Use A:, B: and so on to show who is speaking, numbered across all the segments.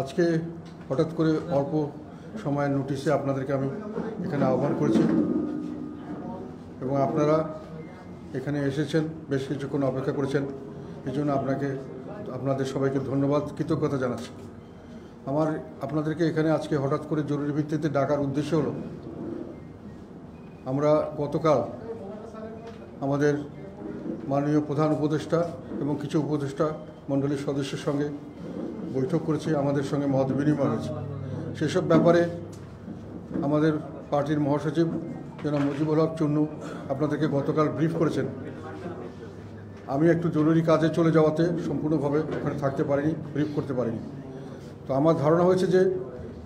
A: আজকে হঠাৎ করে অল্প সময়ের নোটিশে আপনাদেরকে আমি এখানে আহ্বান করেছি এবং আপনারা এখানে এসেছেন, বেশ কিছুক্ষণ অপেক্ষা করেছেন। এই জন্য আপনাদের সবাইকে ধন্যবাদ, কৃতজ্ঞতা জানাচ্ছি। আপনাদেরকে এখানে আজকে হঠাৎ করে জরুরি ভিত্তিতে ডাকার উদ্দেশ্য হলো, আমরা গতকাল আমাদের মাননীয় প্রধান উপদেষ্টা এবং কিছু উপদেষ্টা মণ্ডলীর সদস্যের সঙ্গে বৈঠক করেছি, আমাদের সঙ্গে মত বিনিময় হয়েছে। সেসব ব্যাপারে আমাদের পার্টির মহাসচিব জনাব মুজিবুল হক চুন্নু আপনাদেরকে গতকাল ব্রিফ করেছেন। আমি একটু জরুরি কাজে চলে যাওয়াতে সম্পূর্ণভাবে ওখানে থাকতে পারিনি, ব্রিফ করতে পারিনি। তো আমার ধারণা হয়েছে যে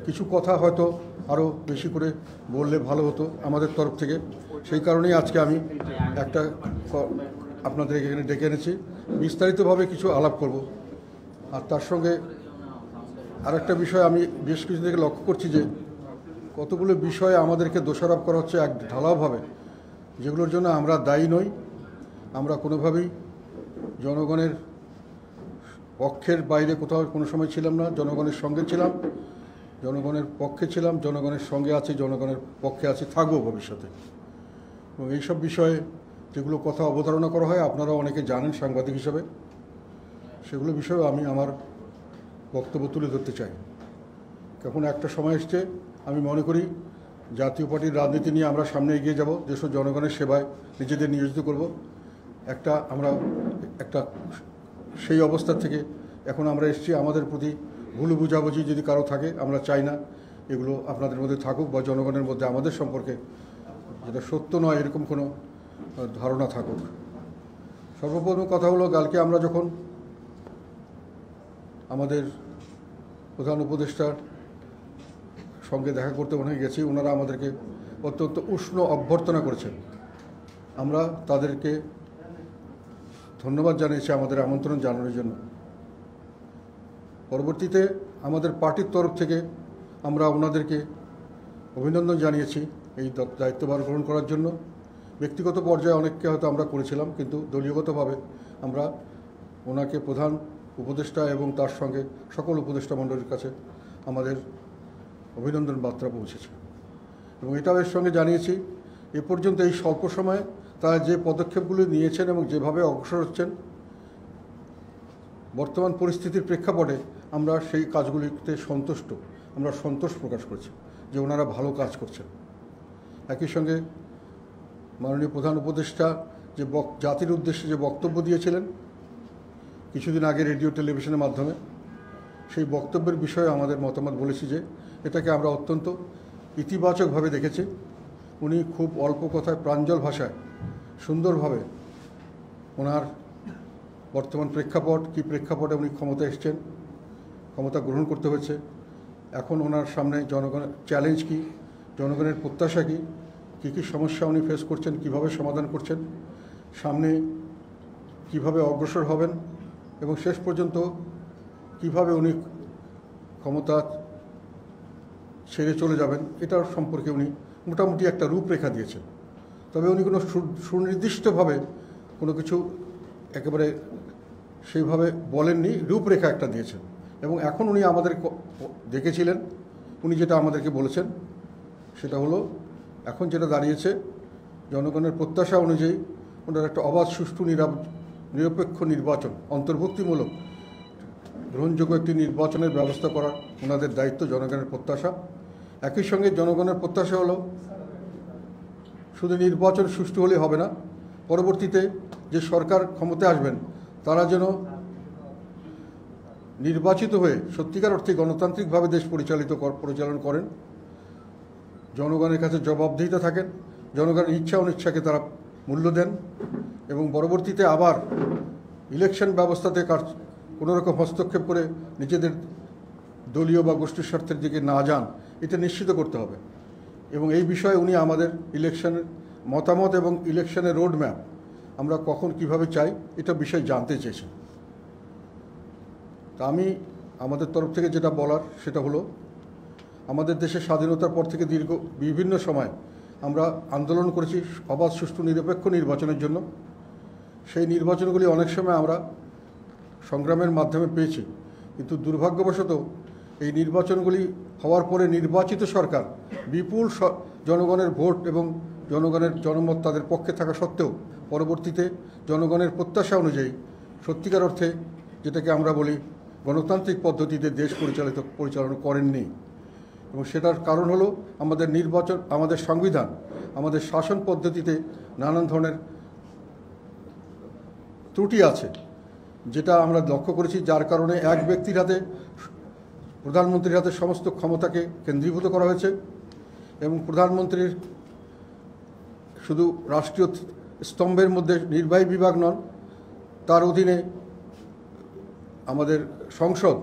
A: কিছু কথা হয়তো আরও বেশি করে বললে ভালো হতো আমাদের তরফ থেকে। সেই কারণেই আজকে আমি আপনাদের এখানে ডেকে এনেছি, বিস্তারিতভাবে কিছু আলাপ করব। আর তার সঙ্গে আরেকটা বিষয় আমি বেশ কিছু থেকে লক্ষ্য করছি যে কতগুলো বিষয়ে আমাদেরকে দোষারোপ করা হচ্ছে এক ঢালাওভাবে, যেগুলোর জন্য আমরা দায়ী নই। আমরা কোনোভাবেই জনগণের পক্ষের বাইরে কোথাও কোনো সময় ছিলাম না, জনগণের সঙ্গে ছিলাম, জনগণের পক্ষে ছিলাম, জনগণের সঙ্গে আছি, জনগণের পক্ষে আছি, থাকবো ভবিষ্যতে। এবং এইসব বিষয়ে যেগুলো কথা অবতারণা করা হয় আপনারা অনেকে জানেন সাংবাদিক হিসাবে, সেগুলো বিষয়ে আমি আমার বক্তব্য তুলে ধরতে চাই। এখন একটা সময় এসছে, আমি মনে করি জাতীয় পার্টির রাজনীতি নিয়ে আমরা সামনে এগিয়ে যাব, দেশের জনগণের সেবায় নিজেদের নিয়োজিত করব। আমরা সেই অবস্থা থেকে এখন আমরা এসেছি। আমাদের প্রতি ভুল বুঝাবুঝি যদি কারো থাকে, আমরা চাই না এগুলো আপনাদের মধ্যে থাকুক বা জনগণের মধ্যে আমাদের সম্পর্কে যেটা সত্য নয় এরকম কোনো ধারণা থাকুক। সর্বপ্রথম কথা হলো, কালকে আমরা যখন আমাদের প্রধান উপদেষ্টার সঙ্গে দেখা করতে ওখানে গেছি, ওনারা আমাদেরকে অত্যন্ত উষ্ণ অভ্যর্থনা করেছেন। আমরা তাদেরকে ধন্যবাদ জানিয়েছি আমাদের আমন্ত্রণ জানানোর জন্য। পরবর্তীতে আমাদের পার্টির তরফ থেকে আমরা ওনাদেরকে অভিনন্দন জানিয়েছি এই দায়িত্বভার গ্রহণ করার জন্য। ব্যক্তিগত পর্যায়ে অনেককে হয়তো আমরা করেছিলাম, কিন্তু দলীয়গতভাবে আমরা ওনাকে প্রধান উপদেষ্টা এবং তার সঙ্গে সকল উপদেষ্টা মণ্ডলীর কাছে আমাদের অভিনন্দন বার্তা পৌঁছেছে। এবং এটাও এর সঙ্গে জানিয়েছি এ পর্যন্ত এই স্বল্প সময়ে তারা যে পদক্ষেপগুলি নিয়েছেন এবং যেভাবে অগ্রসর হচ্ছেন, বর্তমান পরিস্থিতির প্রেক্ষাপটে আমরা সেই কাজগুলিতে সন্তুষ্ট, আমরা সন্তোষ প্রকাশ করছি যে ওনারা ভালো কাজ করছেন। একই সঙ্গে মাননীয় প্রধান উপদেষ্টা যে জাতির উদ্দেশ্যে যে বক্তব্য দিয়েছিলেন কিছুদিন আগে রেডিও টেলিভিশনের মাধ্যমে, সেই বক্তব্যের বিষয়ে আমাদের মতামত বলেছি যে এটাকে আমরা অত্যন্ত ইতিবাচকভাবে দেখেছি। উনি খুব অল্প কথায়, প্রাঞ্জল ভাষায়, সুন্দরভাবে ওনার বর্তমান প্রেক্ষাপট, কী প্রেক্ষাপটে উনি ক্ষমতা এসছেন, ক্ষমতা গ্রহণ করতে হয়েছে, এখন ওনার সামনে জনগণের চ্যালেঞ্জ কী, জনগণের প্রত্যাশা কী, কী কী সমস্যা উনি ফেস করছেন, কিভাবে সমাধান করছেন, সামনে কিভাবে অগ্রসর হবেন এবং শেষ পর্যন্ত কিভাবে উনি ক্ষমতা ছেড়ে চলে যাবেন, এটার সম্পর্কে উনি মোটামুটি একটা রূপরেখা দিয়েছেন। তবে উনি কোনো সুনির্দিষ্টভাবে কোনো কিছু একেবারে সেইভাবে বলেননি, রূপরেখা একটা দিয়েছেন। এবং এখন উনি আমাদের দেখেছিলেন, উনি যেটা আমাদেরকে বলেছেন সেটা হলো, এখন যেটা দাঁড়িয়েছে জনগণের প্রত্যাশা অনুযায়ী ওনার একটা অবাধ, সুষ্ঠু, নিরপেক্ষ নির্বাচন, অন্তর্ভুক্তিমূলক গ্রহণযোগ্য একটি নির্বাচনের ব্যবস্থা করার ওনাদের দায়িত্ব, জনগণের প্রত্যাশা। একই সঙ্গে জনগণের প্রত্যাশা হলো শুধু নির্বাচন সুষ্ঠু হলে হবে না, পরবর্তীতে যে সরকার ক্ষমতায় আসবেন তারা যেন নির্বাচিত হয়ে সত্যিকার অর্থে গণতান্ত্রিকভাবে দেশ পরিচালন করেন, জনগণের কাছে জবাবদিহিতা থাকেন, জনগণের ইচ্ছা অনিচ্ছাকে তারা মূল্য দেন এবং পরবর্তীতে আবার ইলেকশন ব্যবস্থাতে কোনো রকম হস্তক্ষেপ করে নিজেদের দলীয় বা গোষ্ঠীর স্বার্থের দিকে না যান, এটা নিশ্চিত করতে হবে। এবং এই বিষয়ে উনি আমাদের ইলেকশনের মতামত এবং ইলেকশনের রোডম্যাপ আমরা কখন কিভাবে চাই এটা বিষয় জানতে চেয়েছেন। তা আমি আমাদের তরফ থেকে যেটা বলার সেটা হলো, আমাদের দেশের স্বাধীনতার পর থেকে বিভিন্ন সময় আমরা আন্দোলন করেছি অবাধ, সুষ্ঠু, নিরপেক্ষ নির্বাচনের জন্য। সেই নির্বাচনগুলি অনেক সময় আমরা সংগ্রামের মাধ্যমে পেয়েছি, কিন্তু দুর্ভাগ্যবশত এই নির্বাচনগুলি হওয়ার পরে নির্বাচিত সরকার বিপুল জনগণের ভোট এবং জনগণের জনমত তাদের পক্ষে থাকা সত্ত্বেও পরবর্তীতে জনগণের প্রত্যাশা অনুযায়ী সত্যিকার অর্থে যেটাকে আমরা বলি গণতান্ত্রিক পদ্ধতিতে দেশ পরিচালনা করেননি। এবং সেটার কারণ হলো আমাদের নির্বাচন, আমাদের সংবিধান, আমাদের শাসন পদ্ধতিতে নানান ধরনের ত্রুটি আছে, যেটা আমরা লক্ষ্য করেছি, যার কারণে এক ব্যক্তির হাতে, প্রধানমন্ত্রীর হাতে সমস্ত ক্ষমতাকে কেন্দ্রীভূত করা হয়েছে এবং প্রধানমন্ত্রীর শুধু রাষ্ট্রীয় স্তম্ভের মধ্যে নির্বাহী বিভাগ নন, তার অধীনে আমাদের সংসদ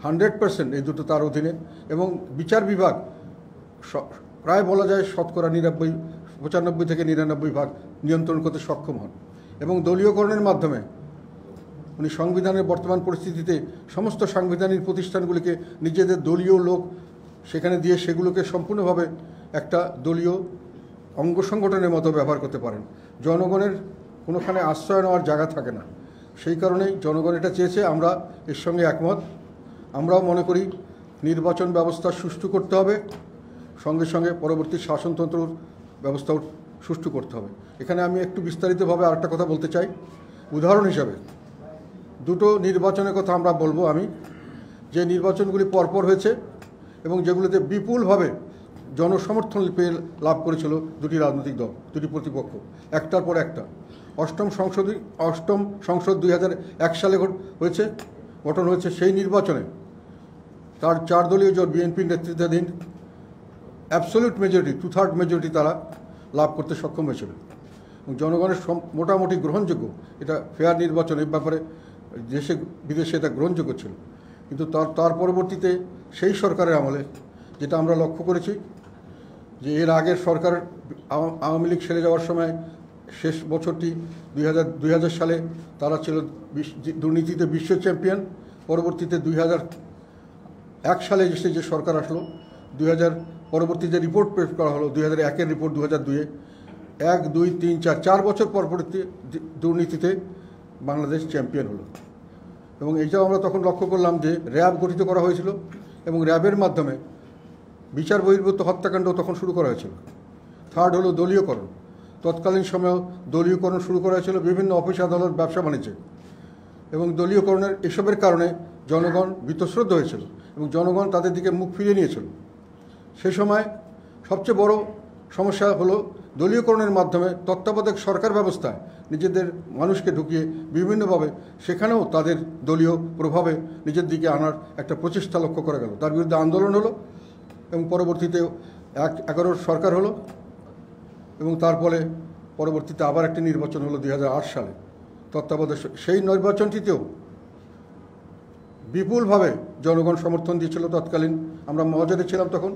A: 100% এই দুটো তার অধীনে, এবং বিচার বিভাগ প্রায় বলা যায় শতকরা 95 থেকে 99% নিয়ন্ত্রণ করতে সক্ষম হন। এবং দলীয়করণের মাধ্যমে উনি সংবিধানের বর্তমান পরিস্থিতিতে সমস্ত সাংবিধানিক প্রতিষ্ঠানগুলিকে নিজেদের দলীয় লোক সেখানে দিয়ে সেগুলোকে সম্পূর্ণভাবে একটা দলীয় অঙ্গ সংগঠনের মতো ব্যবহার করতে পারেন। জনগণের কোনোখানে আশ্রয় নেওয়ার জায়গা থাকে না। সেই কারণেই জনগণ এটা চেয়েছে, আমরা এর সঙ্গে একমত। আমরাও মনে করি নির্বাচন ব্যবস্থা সুষ্ঠু করতে হবে, সঙ্গে সঙ্গে পরবর্তী শাসনতন্ত্রের ব্যবস্থাও সুষ্ঠু করতে হবে। এখানে আমি একটু বিস্তারিতভাবে আরেকটা কথা বলতে চাই। উদাহরণ হিসাবে দুটো নির্বাচনের কথা আমরা বলবো আমি, যে নির্বাচনগুলি পরপর হয়েছে এবং যেগুলোতে বিপুলভাবে জনসমর্থন পেয়ে লাভ করেছিল দুটি রাজনৈতিক দল, দুটি প্রতিপক্ষ, একটার পর একটা। অষ্টম সংসদ 2001 সালে গঠন হয়েছে। সেই নির্বাচনে তার 4 দলীয় জোট বিএনপির নেতৃত্বাধীন অ্যাবসলিউট মেজরিটি, 2/3 মেজরিটি তারা লাভ করতে সক্ষম হয়েছিল এবং জনগণের মোটামুটি গ্রহণযোগ্য, এটা ফেয়ার নির্বাচন, এই ব্যাপারে দেশে বিদেশে এটা গ্রহণযোগ্য ছিল। কিন্তু তার পরবর্তীতে সেই সরকারের আমলে যেটা আমরা লক্ষ্য করেছি, যে এর আগের সরকার আওয়ামী লীগ ছেড়ে যাওয়ার সময় শেষ বছরটি 2000 সালে তারা ছিল দুর্নীতিতে বিশ্ব চ্যাম্পিয়ন। পরবর্তীতে 2001 সালে যে সরকার আসলো, 2000 পরবর্তী যে রিপোর্ট পেশ করা হলো 2001-এর রিপোর্ট 2002-এ, 1, 2, 3, 4 বছর পরবর্তী দুর্নীতিতে বাংলাদেশ চ্যাম্পিয়ন হলো। এবং এইটাও আমরা তখন লক্ষ্য করলাম যে র্যাব গঠিত করা হয়েছিল এবং র্যাবের মাধ্যমে বিচার বহির্ভূত হত্যাকাণ্ড তখন শুরু করা হয়েছিল। থার্ড হলো দলীয়করণ। তৎকালীন সময়েও দলীয়করণ শুরু করা হয়েছিল বিভিন্ন অফিস আদালত, ব্যবসা বাণিজ্যে, এবং দলীয়করণের এসবের কারণে জনগণ বীতশ্রদ্ধ হয়েছিল এবং জনগণ তাদের দিকে মুখ ফিরিয়ে নিয়েছিল। সেই সময় সবচেয়ে বড় সমস্যা হলো দলীয়করণের মাধ্যমে তত্ত্বাবধায়ক সরকার ব্যবস্থায় নিজেদের মানুষকে ঢুকিয়ে বিভিন্নভাবে সেখানেও তাদের দলীয় প্রভাবে নিজের দিকে আনার একটা প্রচেষ্টা লক্ষ্য করা গেল। তার বিরুদ্ধে আন্দোলন হলো এবং পরবর্তীতে 11 সরকার হলো এবং তারপরে পরবর্তীতে আবার একটি নির্বাচন হলো 2008 সালে তত্ত্বাবধায়ক। সেই নির্বাচনটিতেও বিপুলভাবে জনগণ সমর্থন দিয়েছিল। তৎকালীন আমরা মহাজোটে ছিলাম, তখন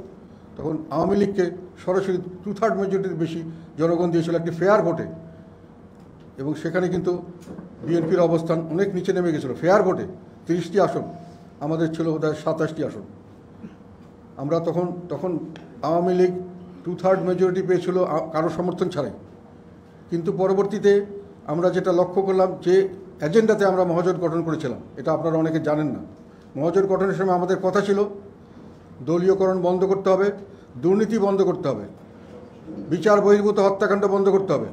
A: আওয়ামী লীগকে সরাসরি 2/3 মেজরিটির বেশি জনগণ দিয়েছিল একটি ফেয়ার ভোটে, এবং সেখানে কিন্তু বিএনপির অবস্থান অনেক নিচে নেমে গেছিল। ফেয়ার ভোটে 30টি আসন, আমাদের ছিল বোধহয় 27টি আসন। আমরা তখন আওয়ামী লীগ 2/3 মেজরিটি পেয়েছিল কারো সমর্থন ছাড়াই। কিন্তু পরবর্তীতে আমরা যেটা লক্ষ্য করলাম, যে এজেন্ডাতে আমরা মহাজোট গঠন করেছিলাম, এটা আপনারা অনেকে জানেন না। মহাজোট গঠনের সময় আমাদের কথা ছিল দলীয়করণ বন্ধ করতে হবে, দুর্নীতি বন্ধ করতে হবে, বিচার বহির্ভূত হত্যাকাণ্ড বন্ধ করতে হবে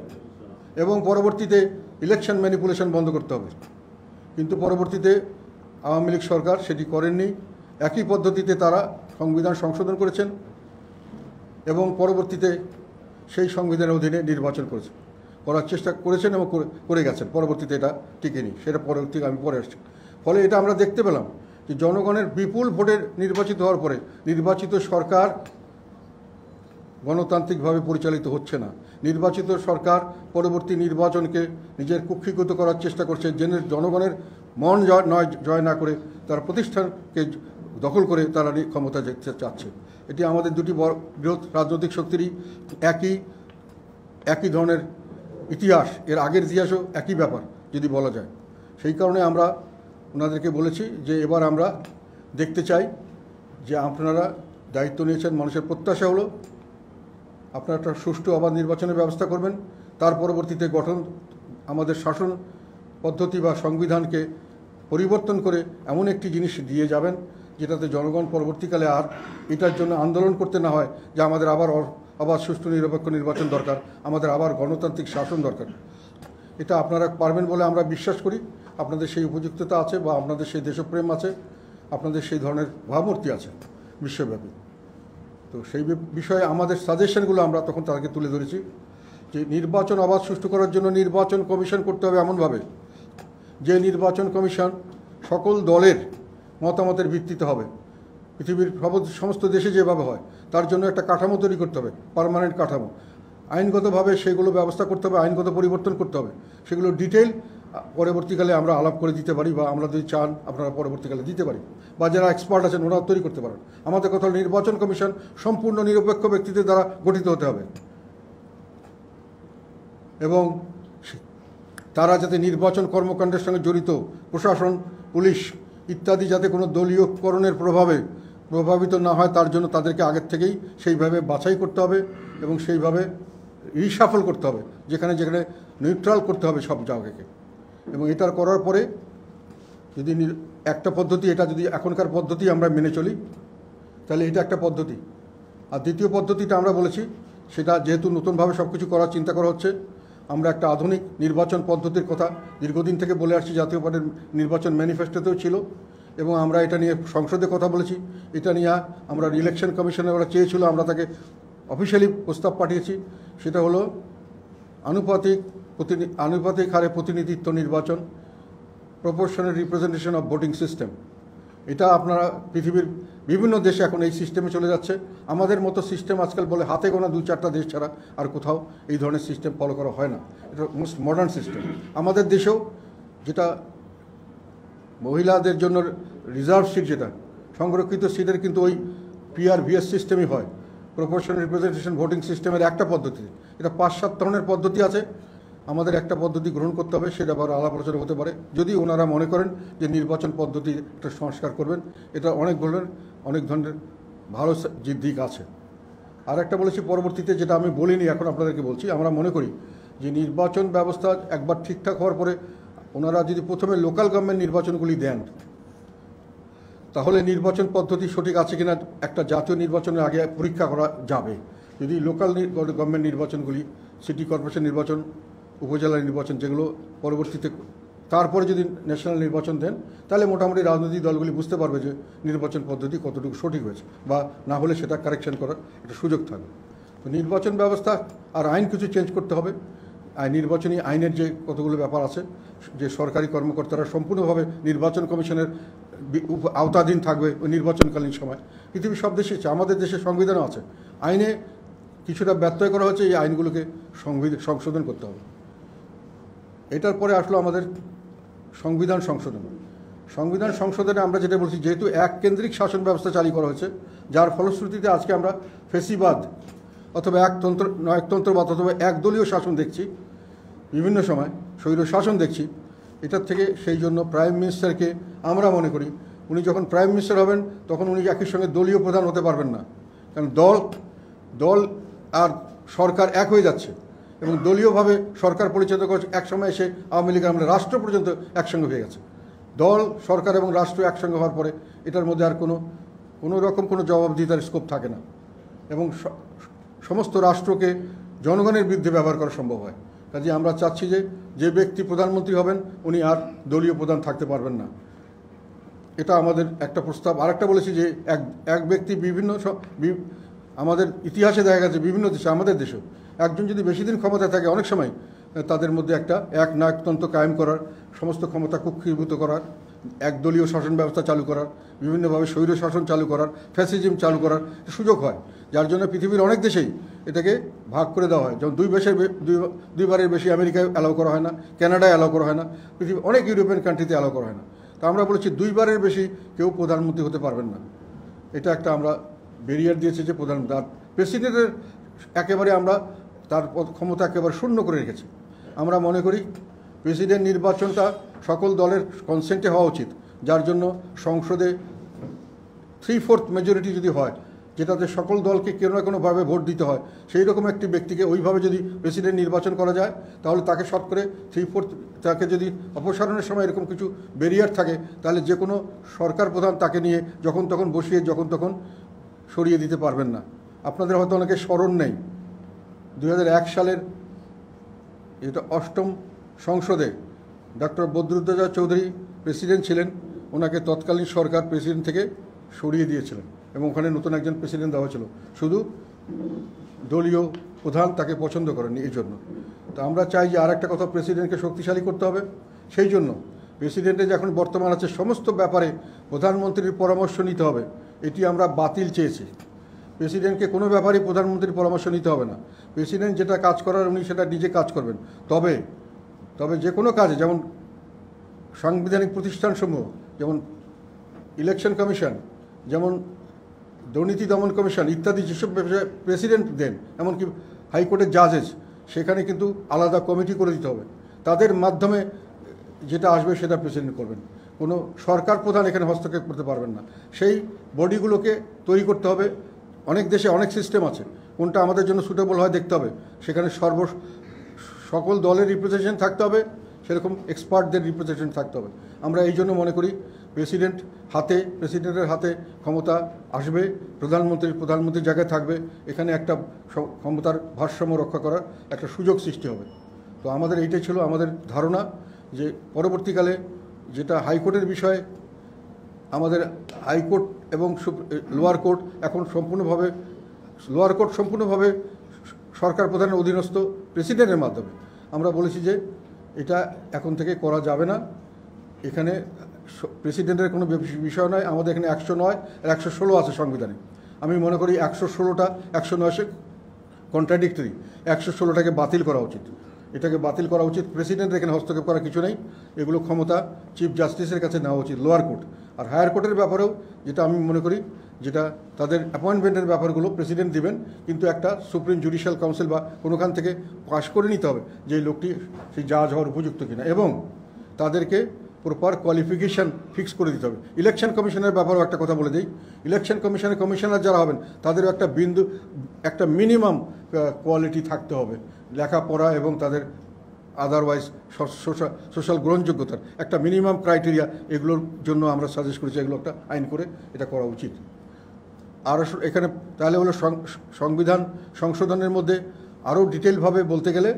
A: এবং পরবর্তীতে ইলেকশন ম্যানিপুলেশন বন্ধ করতে হবে। কিন্তু পরবর্তীতে আওয়ামী লীগ সরকার সেটি করেননি। একই পদ্ধতিতে তারা সংবিধান সংশোধন করেছেন এবং পরবর্তীতে সেই সংবিধানের অধীনে নির্বাচন করার চেষ্টা করেছেন এবং করে গেছেন। পরবর্তীতে এটা টিকেনি, সেটা পরবর্তীতে আমি পরে আসছি। ফলে এটা আমরা দেখতে পেলাম যে জনগণের বিপুল ভোটে নির্বাচিত হওয়ার পরে নির্বাচিত সরকার গণতান্ত্রিকভাবে পরিচালিত হচ্ছে না। নির্বাচিত সরকার পরবর্তী নির্বাচনকে নিজের কুক্ষিগত করার চেষ্টা করছে, জনগণের মন জয় না করে তার প্রতিষ্ঠানকে দখল করে তারা ক্ষমতা যেতে চাচ্ছে। এটি আমাদের দুটি বৃহৎ রাজনৈতিক শক্তিরই একই ধরনের ইতিহাস, এর আগের ইতিহাসও একই ব্যাপার যদি বলা যায়। সেই কারণে আমরা ওনাদেরকে বলেছি যে এবার আমরা দেখতে চাই যে আপনারা দায়িত্ব নিয়েছেন, মানুষের প্রত্যাশা হলো আপনারা একটা সুষ্ঠু অবাধ নির্বাচনের ব্যবস্থা করবেন। তার পরবর্তীতে আমাদের শাসন পদ্ধতি বা সংবিধানকে পরিবর্তন করে এমন একটি জিনিস দিয়ে যাবেন যেটাতে জনগণ পরবর্তীকালে আর এটার জন্য আন্দোলন করতে না হয় যে আমাদের আবার সুষ্ঠু নিরপেক্ষ নির্বাচন দরকার, আমাদের আবার গণতান্ত্রিক শাসন দরকার। এটা আপনারা পারবেন বলে আমরা বিশ্বাস করি। আপনাদের সেই উপযুক্ততা আছে বা আপনাদের সেই দেশপ্রেম আছে, আপনাদের সেই ধরনের ভাবমূর্তি আছে বিশ্বব্যাপী। তো সেই বিষয়ে আমাদের সাজেশনগুলো আমরা তখন তাদেরকে তুলে ধরেছি যে নির্বাচন অবাধ সুষ্ঠু করার জন্য নির্বাচন কমিশন করতে হবে এমনভাবে যে নির্বাচন কমিশন সকল দলের মতামতের ভিত্তিতে হবে। পৃথিবীর সমস্ত দেশে যেভাবে হয় তার জন্য একটা কাঠামো তৈরি করতে হবে, পার্মানেন্ট কাঠামো। আইনগতভাবে সেগুলো ব্যবস্থা করতে হবে, আইনগত পরিবর্তন করতে হবে। সেগুলো ডিটেইল পরবর্তীকালে আমরা আলাপ করে দিতে পারি বা আমরা যদি চান আপনারা পরবর্তীকালে দিতে পারি, বা যারা এক্সপার্ট আছেন ওরা তৈরি করতে পারেন। আমাদের কথা হল নির্বাচন কমিশন সম্পূর্ণ নিরপেক্ষ ব্যক্তিদের দ্বারা গঠিত হতে হবে এবং তারা যাতে নির্বাচন কর্মকাণ্ডের সঙ্গে জড়িত প্রশাসন, পুলিশ ইত্যাদি যাতে কোনো দলীয়করণের প্রভাবে প্রভাবিত না হয় তার জন্য তাদেরকে আগের থেকেই সেইভাবে বাছাই করতে হবে এবং সেইভাবে রিশাফল করতে হবে, যেখানে যেখানে নিউট্রাল করতে হবে সব জায়গাকে। এবং এটার করার পরে যদি একটা পদ্ধতি, এটা যদি এখনকার পদ্ধতি আমরা মেনে চলি তাহলে এটা একটা পদ্ধতি। আর দ্বিতীয় পদ্ধতিটা আমরা বলেছি, সেটা যেহেতু নতুনভাবে সব কিছু করার চিন্তা করা হচ্ছে, আমরা একটা আধুনিক নির্বাচন পদ্ধতির কথা দীর্ঘদিন থেকে বলে আসছি, জাতীয় পার্টির নির্বাচন ম্যানিফেস্টোতেও ছিল এবং আমরা এটা নিয়ে সংসদে কথা বলেছি। এটা নিয়ে আমরা ইলেকশন কমিশনে ওরা চেয়েছিল, আমরা তাকে অফিসিয়ালি প্রস্তাব পাঠিয়েছি। সেটা হলো আনুপাতিক হারে প্রতিনিধিত্ব নির্বাচন, proportional representation of voting system. এটা আপনারা পৃথিবীর বিভিন্ন দেশে এখন এই সিস্টেমে চলে যাচ্ছে। আমাদের মতো সিস্টেম আজকাল বলে হাতে গোনা 2-4টা দেশ ছাড়া আর কোথাও এই ধরনের সিস্টেম ফলো করা হয় না। এটা মোস্ট মডার্ন সিস্টেম। আমাদের দেশেও যেটা মহিলাদের জন্য রিজার্ভ সিট, যেটা সংরক্ষিত সিটের কিন্তু ওই PRVS সিস্টেমই হয়, প্রপোর্শনাল রিপ্রেজেন্টেশন ভোটিং সিস্টেমের একটা পদ্ধতি। এটা 5-7 ধরনের পদ্ধতি আছে। আমাদের একটা পদ্ধতি গ্রহণ করতে হবে, সেটা আবার আলাপ আলোচনা হতে পারে যদি ওনারা মনে করেন যে নির্বাচন পদ্ধতি একটা সংস্কার করবেন। এটা অনেক ধরনের ভালো দিক আছে। আর একটা বলেছি পরবর্তীতে, যেটা আমি বলিনি এখন আপনাদেরকে বলছি, আমরা মনে করি যে নির্বাচন ব্যবস্থা একবার ঠিকঠাক হওয়ার পরে ওনারা যদি প্রথমে লোকাল গভর্নমেন্ট নির্বাচনগুলি দেন তাহলে নির্বাচন পদ্ধতি সঠিক আছে কিনা একটা জাতীয় নির্বাচনের আগে পরীক্ষা করা যাবে। যদি লোকাল গভর্নমেন্ট নির্বাচনগুলি, সিটি কর্পোরেশন নির্বাচন, উপজেলা নির্বাচন, যেগুলো পরবর্তীতে তারপরে যদি ন্যাশনাল নির্বাচন দেন তাহলে মোটামুটি রাজনৈতিক দলগুলি বুঝতে পারবে যে নির্বাচন পদ্ধতি কতটুকু সঠিক হয়েছে, বা না হলে সেটা কারেকশন করার একটা সুযোগ থাকবে। তো নির্বাচন ব্যবস্থা আর আইন কিছু চেঞ্জ করতে হবে। নির্বাচনী আইনের যে কতগুলো ব্যাপার আছে, যে সরকারি কর্মকর্তারা সম্পূর্ণভাবে নির্বাচন কমিশনের আওতাধীন থাকবে ওই নির্বাচনকালীন সময়। পৃথিবীর সব দেশে আছে, আমাদের দেশে সংবিধানও আছে। আইনে কিছুটা ব্যত্যয় করা হচ্ছে, এই আইনগুলোকে সংশোধন করতে হবে। এটার পরে আসলো আমাদের সংবিধান সংশোধনে আমরা যেটা বলছি, যেহেতু এক কেন্দ্রিক শাসন ব্যবস্থা চালু করা হয়েছে, যার ফলশ্রুতিতে আজকে আমরা ফেসিবাদ অথবা নায়কতন্ত্রবাদ অথবা একদলীয় শাসন দেখছি, বিভিন্ন সময় স্বৈর শাসন দেখছি। এটার থেকে সেই জন্য প্রাইম মিনিস্টারকে আমরা মনে করি উনি যখন প্রাইম মিনিস্টার হবেন তখন উনি একই সঙ্গে দলীয় প্রধান হতে পারবেন না, কারণ দল আর সরকার এক হয়ে যাচ্ছে এবং দলীয়ভাবে সরকার পরিচালিত করছে। একসময় এসে আওয়ামী লীগ আমরা রাষ্ট্র পর্যন্ত একসঙ্গে হয়ে গেছে। দল, সরকার এবং রাষ্ট্র একসঙ্গে হওয়ার পরে এটার মধ্যে আর কোনো রকম কোনো জবাবদিহিতার স্কোপ থাকে না এবং সমস্ত রাষ্ট্রকে জনগণের বিরুদ্ধে ব্যবহার করা সম্ভব হয়। কাজে আমরা চাচ্ছি যে ব্যক্তি প্রধানমন্ত্রী হবেন উনি আর দলীয় প্রধান থাকতে পারবেন না। এটা আমাদের একটা প্রস্তাব। আরেকটা বলেছি যে এক ব্যক্তি আমাদের ইতিহাসে দেখা গেছে বিভিন্ন দেশে, আমাদের দেশেও একজন যদি বেশি দিন ক্ষমতায় থাকে অনেক সময় তাদের মধ্যে এক নায়কতন্ত্র কায়েম করার, সমস্ত ক্ষমতা কুক্ষিভূত করার, একদলীয় শাসন ব্যবস্থা চালু করার, বিভিন্নভাবে স্বৈর শাসন চালু করার, ফ্যাসিজম চালু করার সুযোগ হয়। যার জন্য পৃথিবীর অনেক দেশেই এটাকে ভাগ করে দেওয়া হয়। যেমন দুইবারের বেশি আমেরিকায় অ্যালাউ করা হয় না, কানাডায় অ্যালাউ করা হয় না, পৃথিবীর অনেক ইউরোপিয়ান কান্ট্রিতে অ্যালাউ করা হয় না। তা আমরা বলেছি 2বারের বেশি কেউ প্রধানমন্ত্রী হতে পারবেন না। এটা একটা আমরা ব্যারিয়ার দিয়েছি যে প্রধানমন্ত্রী। আর প্রেসিডেন্টের একেবারে আমরা তার ক্ষমতা একেবারে শূন্য করে রেখেছি। আমরা মনে করি প্রেসিডেন্ট নির্বাচনটা সকল দলের কনসেন্টে হওয়া উচিত, যার জন্য সংসদে 3/4 মেজরিটি যদি হয় যেটাতে সকল দলকে কোনো না কোনোভাবে ভোট দিতে হয়, সেই রকম একটি ব্যক্তিকে ওইভাবে যদি প্রেসিডেন্ট নির্বাচন করা যায়, তাহলে তাকে শর্ট করে 3/4 তাকে যদি অপসারণের সময় এরকম কিছু ব্যারিয়ার থাকে, তাহলে যে কোনো সরকার প্রধান তাকে নিয়ে যখন তখন বসিয়ে যখন তখন সরিয়ে দিতে পারবেন না। আপনাদের হয়তো অনেকে স্মরণ নেই, 2001 সালের এটা 8ম সংসদে ডক্টর বদরুদ্দোজা চৌধুরী প্রেসিডেন্ট ছিলেন, ওনাকে তৎকালীন সরকার প্রেসিডেন্ট থেকে সরিয়ে দিয়েছিলেন এবং ওখানে নতুন একজন প্রেসিডেন্ট দেওয়া ছিল, শুধু দলীয় প্রধান তাকে পছন্দ করেননি এই জন্য। তো আমরা চাই যে আর একটা কথা, প্রেসিডেন্টকে শক্তিশালী করতে হবে। সেই জন্য প্রেসিডেন্টের যখন বর্তমান আছে সমস্ত ব্যাপারে প্রধানমন্ত্রীর পরামর্শ নিতে হবে, এটি আমরা বাতিল চেয়েছি। প্রেসিডেন্টকে কোনো ব্যাপারেই প্রধানমন্ত্রীর পরামর্শ নিতে হবে না। প্রেসিডেন্ট যেটা কাজ করার উনি সেটা নিজে কাজ করবেন। তবে যে কোনো কাজে, যেমন সাংবিধানিক প্রতিষ্ঠানসমূহ, যেমন ইলেকশন কমিশন, যেমন দুর্নীতি দমন কমিশন ইত্যাদি, যেসব প্রেসিডেন্ট দেন, এমনকি হাইকোর্টের জাজেস, সেখানে কিন্তু আলাদা কমিটি করে দিতে হবে। তাদের মাধ্যমে যেটা আসবে সেটা প্রেসিডেন্ট করবেন, কোনো সরকার প্রধান এখানে হস্তক্ষেপ করতে পারবেন না। সেই বডিগুলোকে তৈরি করতে হবে। অনেক দেশে অনেক সিস্টেম আছে, কোনটা আমাদের জন্য সুটেবল হয় দেখতে হবে। সেখানে সকল দলের রিপ্রেজেন্টেশন থাকতে হবে, সেরকম এক্সপার্টদের রিপ্রেজেন্টেশন থাকতে হবে। আমরা এই জন্য মনে করি প্রেসিডেন্টের হাতে ক্ষমতা আসবে, প্রধানমন্ত্রীর জায়গায় থাকবে, এখানে একটা ক্ষমতার ভারসাম্য রক্ষা করার একটা সুযোগ সৃষ্টি হবে। তো আমাদের এইটাই ছিল আমাদের ধারণা, যে পরবর্তীকালে যেটা হাইকোর্টের বিষয়ে, আমাদের হাইকোর্ট এবং লোয়ার কোর্ট এখন সম্পূর্ণভাবে সরকার প্রধানের অধীনস্থ প্রেসিডেন্টের মাধ্যমে। আমরা বলেছি যে এটা এখন থেকে করা যাবে না, এখানে প্রেসিডেন্টের কোনো বিষয় নয়। আমাদের এখানে 109 আর 116 আছে সংবিধানে। আমি মনে করি 116টা 109 কন্ট্রাডিক্টরি, 116টাকে বাতিল করা উচিত। এটাকে বাতিল করা উচিত। প্রেসিডেন্টের এখানে হস্তক্ষেপ করার কিছু নেই, এগুলো ক্ষমতা চিফ জাস্টিসের কাছে নেওয়া উচিত, লোয়ার কোর্ট। আর হায়ার কোর্টের ব্যাপারেও যেটা আমি মনে করি, যেটা তাদের অ্যাপয়েন্টমেন্টের ব্যাপারগুলো প্রেসিডেন্ট দিবেন, কিন্তু একটা সুপ্রিম জুডিশিয়াল কাউন্সিল বা কোনোখান থেকে পাশ করে নিতে হবে যে এই লোকটি সেই জাজ হওয়ার উপযুক্ত কিনা, এবং তাদেরকে প্রপার কোয়ালিফিকেশান ফিক্স করে দিতে হবে। ইলেকশন কমিশনের ব্যাপারেও একটা কথা বলে দিই, ইলেকশন কমিশনের কমিশনার যারা হবেন তাদেরও একটা মিনিমাম কোয়ালিটি থাকতে হবে, লেখাপড়া এবং তাদের আদারওয়াইজ সোশ্যাল গ্রহণযোগ্যতার একটা মিনিমাম ক্রাইটেরিয়া, এগুলোর জন্য আমরা সাজেস্ট করেছি এগুলো একটা আইন করে এটা করা উচিত। আর এখানে তাহলে হলো সংবিধান সংশোধনের মধ্যে আরও ডিটেলভাবে বলতে গেলে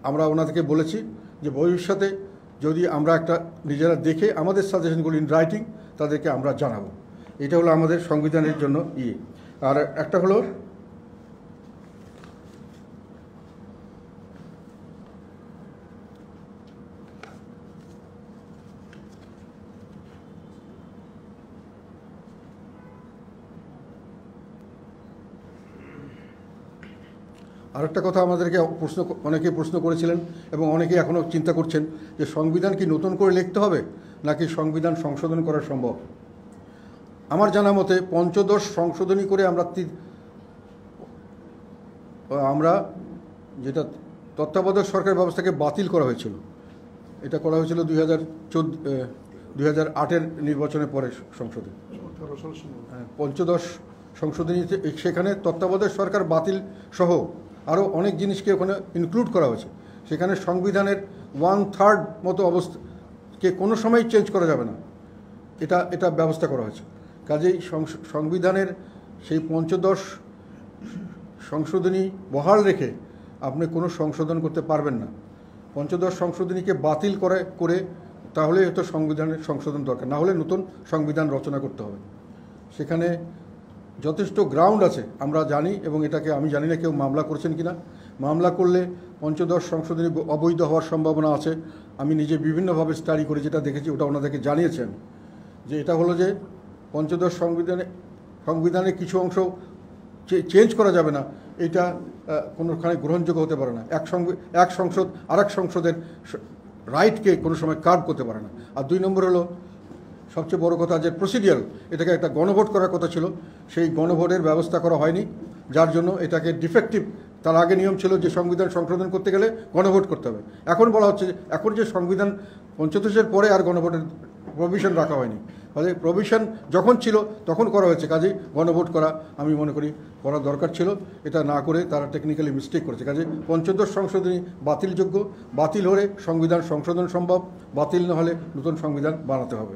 A: আমরা ওনাদেরকে বলেছি যে ভবিষ্যতে যদি আমরা একটা নিজেরা দেখে আমাদের সাজেশনগুলো ইন রাইটিং তাদেরকে আমরা জানাবো। এটা হলো আমাদের সংবিধানের জন্য আর একটা হলো আরেকটা কথা আমাদেরকে অনেকে প্রশ্ন করেছিলেন এবং অনেকে এখনও চিন্তা করছেন যে সংবিধান কি নতুন করে লিখতে হবে নাকি সংবিধান সংশোধন করা সম্ভব। আমার জানা মতে পঞ্চদশ সংশোধনী করে আমরা যেটা তত্ত্বাবধায়ক সরকার ব্যবস্থাকে বাতিল করা হয়েছিল, এটা করা হয়েছিল 2008-এর নির্বাচনের পরে সংসদে। পঞ্চদশ সংশোধনীতে সেখানে তত্ত্বাবধায়ক সরকার বাতিল সহ আরও অনেক জিনিসকে ওখানে ইনক্লুড করা হয়েছে। সেখানে সংবিধানের 1/3 মতো অবস্থাকে কোনো সময় চেঞ্জ করা যাবে না, এটা ব্যবস্থা করা হয়েছে। কাজেই সংবিধানের সেই পঞ্চদশ সংশোধনী বহাল রেখে আপনি কোনো সংশোধন করতে পারবেন না। পঞ্চদশ সংশোধনীকে বাতিল করে তাহলে হয়তো সংবিধানের সংশোধন দরকার, না হলে নতুন সংবিধান রচনা করতে হবে। সেখানে যথেষ্ট গ্রাউন্ড আছে আমরা জানি, এবং এটাকে আমি জানি না কেউ মামলা করছেন কিনা। মামলা করলে পঞ্চদশ সংশোধনী অবৈধ হওয়ার সম্ভাবনা আছে। আমি নিজে বিভিন্নভাবে স্টাডি করে যেটা দেখেছি ওটা ওনাদেরকে জানিয়েছেন, যে এটা হলো যে পঞ্চদশ সংবিধানের কিছু অংশ চেঞ্জ করা যাবে না, এটা কোনোখানে গ্রহণযোগ্য হতে পারে না। এক সংসদ আরেক সংসদের রাইটকে কোনো সময় কার্ভ করতে পারে না। আর 2 নম্বর হলো সবচেয়ে বড় কথা, যে প্রসিডিয়ার, এটাকে একটা গণভোট করার কথা ছিল, সেই গণভোটের ব্যবস্থা করা হয়নি, যার জন্য এটাকে ডিফেক্টিভ তার আগে নিয়ম ছিল যে সংবিধান সংশোধন করতে গেলে গণভোট করতে হবে। এখন বলা হচ্ছে এখন যে সংবিধান 75-এর পরে আর গণভোটের প্রভিশন রাখা হয়নি, ফলে প্রভিশন যখন ছিল তখন করা হয়েছে, কাজেই গণভোট করা আমি মনে করি করা দরকার ছিল। এটা না করে তারা টেকনিক্যালি মিস্টেক করেছে। কাজে পঞ্চদশ সংশোধনী বাতিলযোগ্য, বাতিল হলে সংবিধান সংশোধন সম্ভব, বাতিল না হলে নতুন সংবিধান বানাতে হবে।